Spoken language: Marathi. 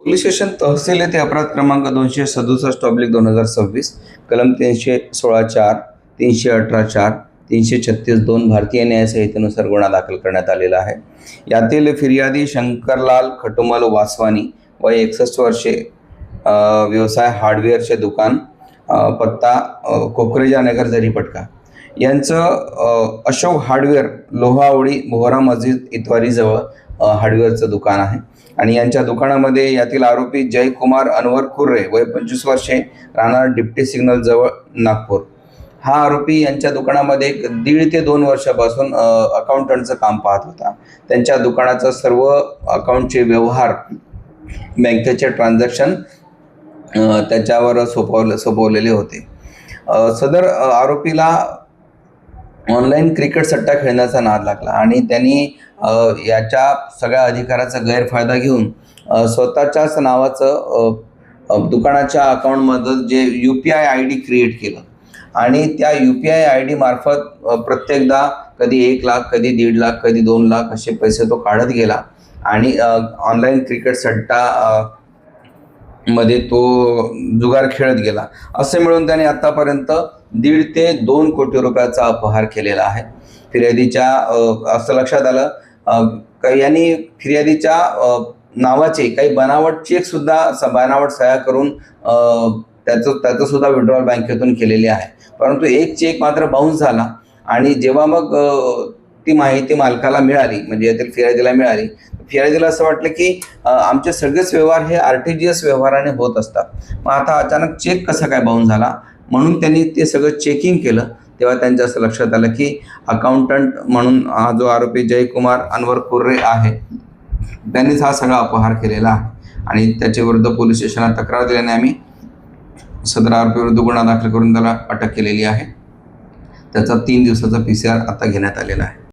पोलीस स्टेशन तहसील येथे अपराध क्रमांक 267/2026 कलम 316(4), 318(4), 336(2) भारतीय न्याय संहितेनुसार गुन्हा दाखल करण्यात आलेला आहे। यातील फिर्यादी शंकरलाल खटुमल वासवानी वय 61 वर्षे, व्यवसाय हार्डवेअरचे दुकान, पत्ता कोकरेजा नगर झरीपटका यांचं अशोक हार्डवेअर लोहावडी बोहरा मस्जिद इतवारी जवळ हार्डवेअरचं दुकान आहे आणि यांच्या दुकानामध्ये यातील आरोपी जयकुमार अनवर खुर्रे वय 25 वर्षे, राहणार डिप्टी सिग्नल जवळ नागपूर, हा आरोपी यांच्या दुकानामध्ये 1.5 ते 2 वर्षापासून अकाउंटंटचं काम पाहत होता। त्यांच्या दुकानाचं सर्व अकाउंटचे व्यवहार, बँकेचे ट्रान्झॅक्शन त्याच्यावर सोपवलेले होते। सदर आरोपीला ऑनलाईन क्रिकेट सट्टा खेळण्याचा नाद लागला आणि त्यांनी याच्या सगळ्या अधिकाराचा गैरफायदा घेऊन स्वतःच्याच नावाचं दुकानाच्या अकाउंटमध्ये जे UPI ID क्रिएट केलं आणि त्या UPI ID मार्फत प्रत्येकदा कधी 1 लाख, कधी 1.5 लाख, कधी 2 लाख असे पैसे तो काढत गेला आणि ऑनलाईन क्रिकेट सट्टा मध्ये तो जुगार खेळत गेला। असे मिळून त्याने आतापर्यंत 1.5 ते 2 कोटी रुपयाचा अपहार केलेला आहे। फिर्यादीच्या असं लक्षात आलं यांनी फिर्यादीच्या नावाचे काही बनावट चेक सुद्धा बनावट सह्या करून त्याचं सुद्धा विड्रॉल बँकेतून केलेली आहे, परंतु एक चेक मात्र बाउन्स झाला आणि जेव्हा मग ती माहिती मालकाला मिळाली, म्हणजे यातील फिर्यादीला मिळाली, फिर्यादीला असं वाटलं की आमचे सगळेच व्यवहार हे RTGS व्यवहाराने होत असतात, मग आता अचानक चेक कसा काय बाउन्स झाला, म्हणून त्यांनी ते सगळं चेकिंग केलं। तेव्हा त्यांच्या असं लक्षात आलं की अकाउंटंट म्हणून हा जो आरोपी जयकुमार अनवर खुर्रे आहे त्यांनीच हा सगळा अपहार केलेला आहे आणि त्याच्या विरुद्ध पोलीस स्टेशनात तक्रार दिल्याने आम्ही सदर आरोपी विरुद्ध गुन्हा दाखल करून त्याला अटक केलेली आहे। त्याचा 3 दिवसाचा PCR आता घेण्यात आलेला आहे।